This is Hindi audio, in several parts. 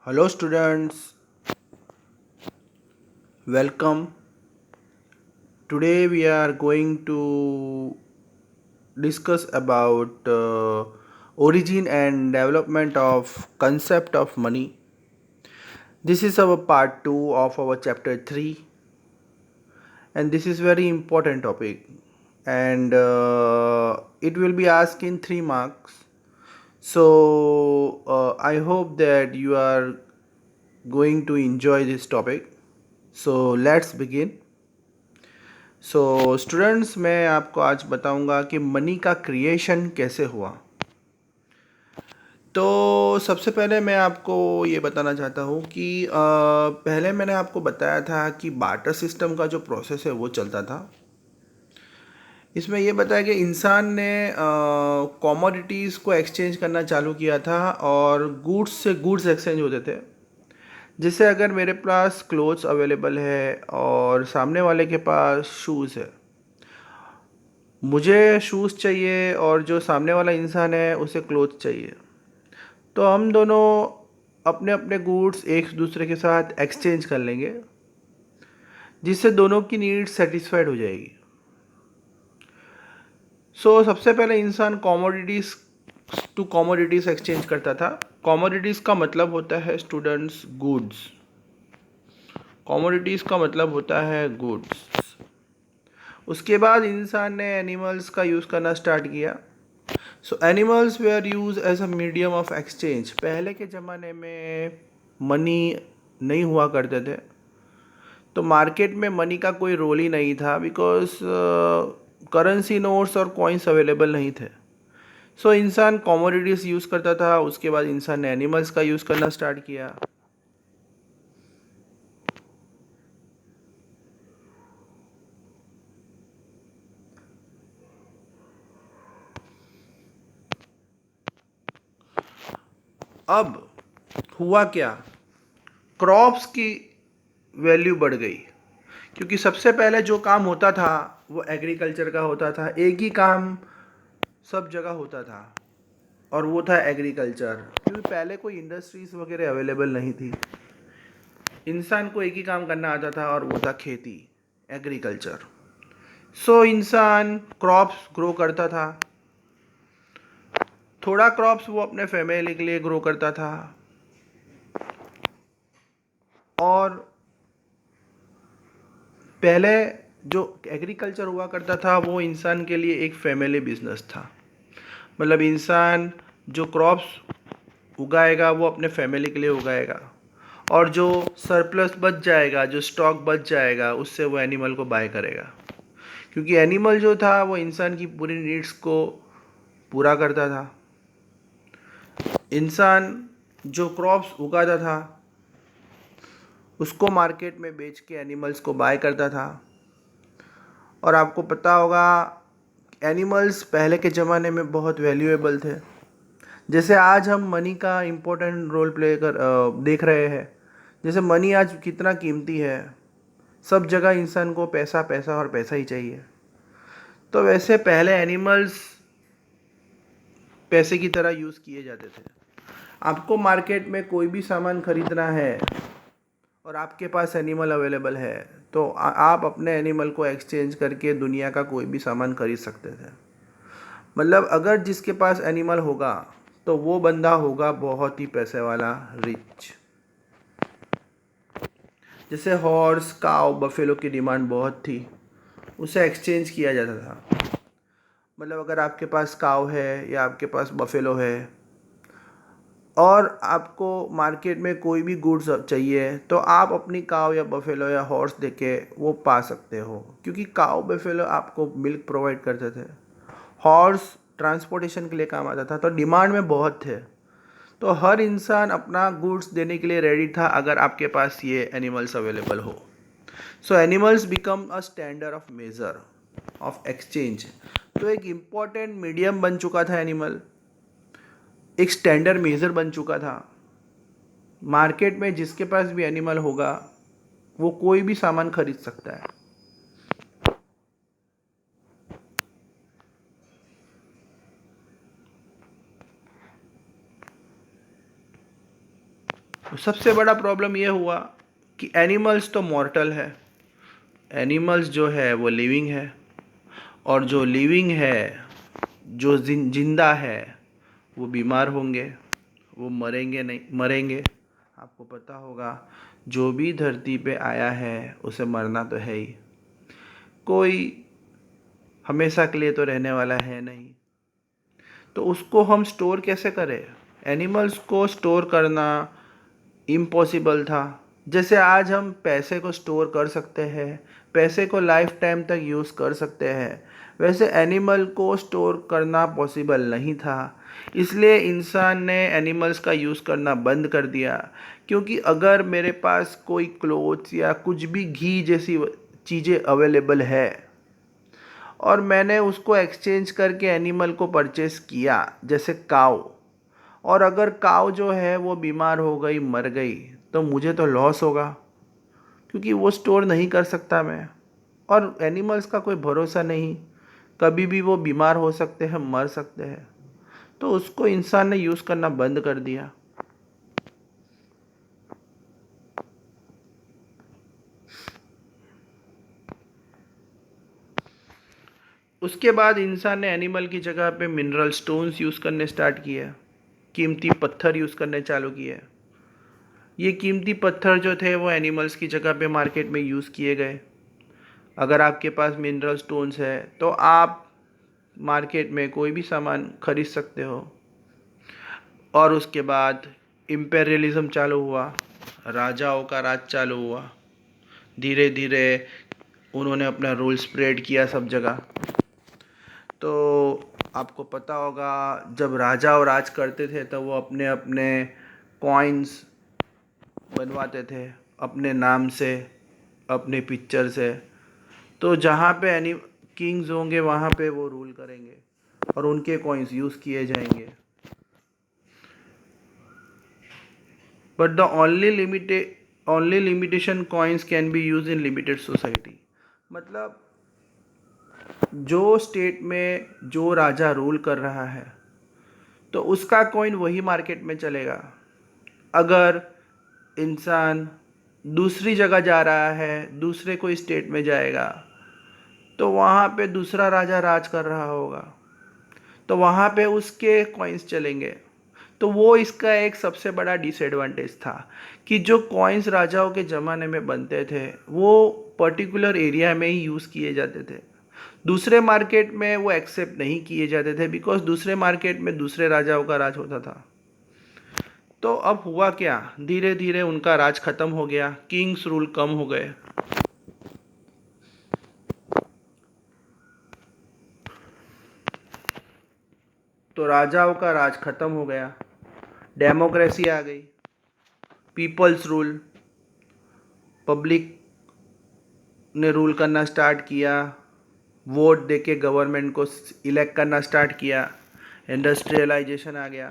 Hello, students. Welcome. Today we are going to discuss about origin and development of concept of money. This is our part 2 of our chapter 3, and this is very important topic, and it will be asked in 3 marks. So I hope that you are going to enjoy this topic. So let's begin. Students, मैं आपको आज बताऊंगा कि मनी का क्रिएशन कैसे हुआ। तो सबसे पहले मैं आपको ये बताना चाहता हूँ कि पहले मैंने आपको बताया था कि बार्टर सिस्टम का जो प्रोसेस है वो चलता था। इसमें ये बताया कि इंसान ने कमोडिटीज़ को एक्सचेंज करना चालू किया था और गुड्स से गुड्स एक्सचेंज होते थे। जैसे अगर मेरे पास क्लोथ्स अवेलेबल है और सामने वाले के पास शूज़ है, मुझे शूज़ चाहिए और जो सामने वाला इंसान है उसे क्लोथ चाहिए, तो हम दोनों अपने अपने गुड्स एक दूसरे के साथ एक्सचेंज कर लेंगे, जिससे दोनों की नीड्स सेटिस्फाइड हो जाएगी। सबसे पहले इंसान कमोडिटीज़ टू कमोडिटीज़ एक्सचेंज करता था। कमोडिटीज़ का मतलब होता है स्टूडेंट्स गुड्स। कमोडिटीज़ का मतलब होता है गुड्स। उसके बाद इंसान ने एनिमल्स का यूज़ करना स्टार्ट किया। Animals were use as a medium of exchange. पहले के ज़माने में मनी नहीं हुआ करते थे, तो मार्केट में मनी का कोई रोल ही नहीं था, बिकॉज करेंसी नोट्स और कॉइन्स अवेलेबल नहीं थे। इंसान कमोडिटीज़ यूज़ करता था। उसके बाद इंसान ने एनिमल्स का यूज़ करना स्टार्ट किया। अब हुआ क्या, क्रॉप्स की वैल्यू बढ़ गई, क्योंकि सबसे पहले जो काम होता था वो एग्रीकल्चर का होता था। एक ही काम सब जगह होता था और वो था एग्रीकल्चर, क्योंकि पहले कोई इंडस्ट्रीज वगैरह अवेलेबल नहीं थी। इंसान को एक ही काम करना आता था और वो था खेती, एग्रीकल्चर। इंसान क्रॉप्स ग्रो करता था। थोड़ा क्रॉप्स वो अपने फैमिली के लिए ग्रो करता था, और पहले जो एग्रीकल्चर हुआ करता था वो इंसान के लिए एक फैमिली बिजनेस था। मतलब इंसान जो क्रॉप्स उगाएगा वो अपने फैमिली के लिए उगाएगा, और जो सरप्लस बच जाएगा, जो स्टॉक बच जाएगा, उससे वो एनिमल को बाय करेगा। क्योंकि एनिमल जो था वो इंसान की पूरी नीड्स को पूरा करता था। इंसान जो क्रॉप्स उगाता था उसको मार्केट में बेच के एनिमल्स को बाय करता था। और आपको पता होगा, एनिमल्स पहले के ज़माने में बहुत वैल्यूएबल थे। जैसे आज हम मनी का इम्पोर्टेंट रोल प्ले कर देख रहे हैं। जैसे मनी आज कितना कीमती है, सब जगह इंसान को पैसा पैसा और पैसा ही चाहिए। तो वैसे पहले एनिमल्स पैसे की तरह यूज़ किए जाते थे। आपको मार्केट में कोई भी सामान खरीदना है और आपके पास एनिमल अवेलेबल है, तो आप अपने एनिमल को एक्सचेंज करके दुनिया का कोई भी सामान खरीद सकते थे। मतलब अगर जिसके पास एनिमल होगा तो वो बंदा होगा बहुत ही पैसे वाला, रिच। जैसे हॉर्स, काव, बफेलो की डिमांड बहुत थी, उसे एक्सचेंज किया जाता था। मतलब अगर आपके पास काव है या आपके पास बफेलो है और आपको मार्केट में कोई भी गुड्स चाहिए, तो आप अपनी काव या बफेलो या हॉर्स देके वो पा सकते हो, क्योंकि काव बफेलो आपको मिल्क प्रोवाइड करते थे, हॉर्स ट्रांसपोर्टेशन के लिए काम आता था। तो डिमांड में बहुत थे, तो हर इंसान अपना गुड्स देने के लिए रेडी था अगर आपके पास ये एनिमल्स अवेलेबल हो। Animals become a standard of measure of exchange. तो एक इम्पॉर्टेंट मीडियम बन चुका था एनिमल, एक स्टैंडर्ड मेजर बन चुका था। मार्केट में जिसके पास भी एनिमल होगा वो कोई भी सामान खरीद सकता है। सबसे बड़ा प्रॉब्लम ये हुआ कि एनिमल्स तो मॉर्टल है, एनिमल्स जो है वो लिविंग है, और जो लिविंग है, जो जिंदा है, वो बीमार होंगे, वो मरेंगे नहीं, मरेंगे। आपको पता होगा, जो भी धरती पे आया है उसे मरना तो है ही, कोई हमेशा के लिए तो रहने वाला है नहीं। तो उसको हम स्टोर कैसे करें? एनिमल्स को स्टोर करना इम्पॉसिबल था। जैसे आज हम पैसे को स्टोर कर सकते हैं, पैसे को लाइफ टाइम तक यूज़ कर सकते हैं, वैसे एनिमल को स्टोर करना पॉसिबल नहीं था। इसलिए इंसान ने एनिमल्स का यूज़ करना बंद कर दिया। क्योंकि अगर मेरे पास कोई क्लोथ्स या कुछ भी घी जैसी चीज़ें अवेलेबल है, और मैंने उसको एक्सचेंज करके एनिमल को परचेस किया, जैसे काऊ, और अगर काऊ जो है वो बीमार हो गई, मर गई, तो मुझे तो लॉस होगा, क्योंकि वो स्टोर नहीं कर सकता मैं। और एनिमल्स का कोई भरोसा नहीं, कभी भी वो बीमार हो सकते हैं, मर सकते हैं। तो उसको इंसान ने यूज़ करना बंद कर दिया। उसके बाद इंसान ने एनिमल की जगह पे मिनरल स्टोन्स यूज़ करने स्टार्ट किए, कीमती पत्थर यूज़ करने चालू किए। ये कीमती पत्थर जो थे वो एनिमल्स की जगह पे मार्केट में यूज़ किए गए। अगर आपके पास मिनरल स्टोन्स है तो आप मार्केट में कोई भी सामान खरीद सकते हो। और उसके बाद इम्पेरियलिज्म चालू हुआ, राजाओं का राज चालू हुआ। धीरे धीरे उन्होंने अपना रूल स्प्रेड किया सब जगह। तो आपको पता होगा, जब राजा और राज करते थे तो वो अपने अपने कॉइन्स बनवाते थे अपने नाम से, अपने पिक्चर से। तो जहाँ पे एनी किंग्स होंगे वहाँ पे वो रूल करेंगे और उनके कॉइन्स यूज़ किए जाएंगे। But the only limitation coins can be use in limited society. मतलब जो स्टेट में जो राजा रूल कर रहा है तो उसका कॉइन वही मार्केट में चलेगा। अगर इंसान दूसरी जगह जा रहा है, दूसरे कोई स्टेट में जाएगा, तो वहाँ पे दूसरा राजा राज कर रहा होगा, तो वहाँ पे उसके कॉइन्स चलेंगे। तो वो इसका एक सबसे बड़ा डिसएडवांटेज था कि जो कॉइन्स राजाओं के ज़माने में बनते थे वो पर्टिकुलर एरिया में ही यूज़ किए जाते थे। दूसरे मार्केट में वो एक्सेप्ट नहीं किए जाते थे, बिकॉज दूसरे मार्केट में दूसरे राजाओं का राज होता था। तो अब हुआ क्या, धीरे धीरे उनका राज खत्म हो गया, किंग्स रूल कम हो गए। तो राजाओं का राज खत्म हो गया, डेमोक्रेसी आ गई, पीपल्स रूल, पब्लिक ने रूल करना स्टार्ट किया, वोट देके गवर्नमेंट को इलेक्ट करना स्टार्ट किया। इंडस्ट्रियलाइजेशन आ गया,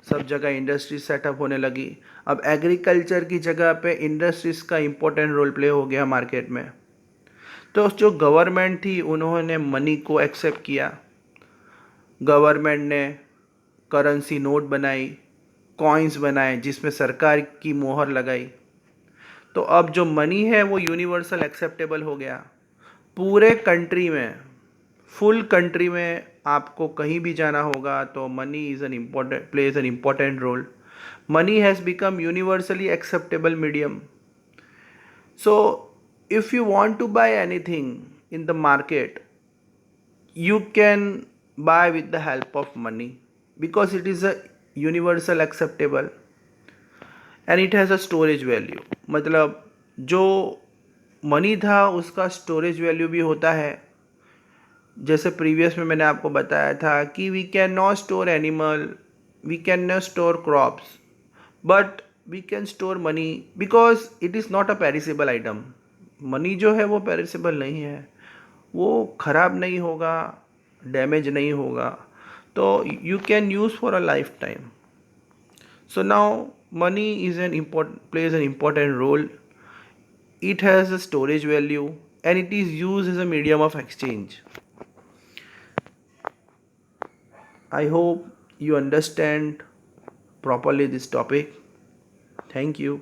सब जगह इंडस्ट्रीज सेटअप होने लगी। अब एग्रीकल्चर की जगह पे इंडस्ट्रीज का इम्पोर्टेंट रोल प्ले हो गया मार्केट में। तो जो गवर्नमेंट थी उन्होंने मनी को एक्सेप्ट किया। गवर्नमेंट ने करेंसी नोट बनाई, कॉइन्स बनाए जिसमें सरकार की मोहर लगाई। तो अब जो मनी है वो यूनिवर्सल एक्सेप्टेबल हो गया पूरे कंट्री में। फुल कंट्री में आपको कहीं भी जाना होगा तो money is an important plays an important role. Money has become universally acceptable medium. So if you want to buy anything in the market, you can buy with the help of money, because it is a universal acceptable and it has a storage value। मतलब जो मनी था उसका स्टोरेज वैल्यू भी होता है। जैसे प्रीवियस में मैंने आपको बताया था कि we can not store animal, we can not store crops, but we can store money, because it is not a perishable item. Money जो है वो पेरिसेबल नहीं है, वो ख़राब नहीं होगा, डैमेज नहीं होगा, तो you can use for a life time. So now money is an important plays an important role. It has a storage value and it is used as a medium of exchange. I hope you understand properly this topic. Thank you.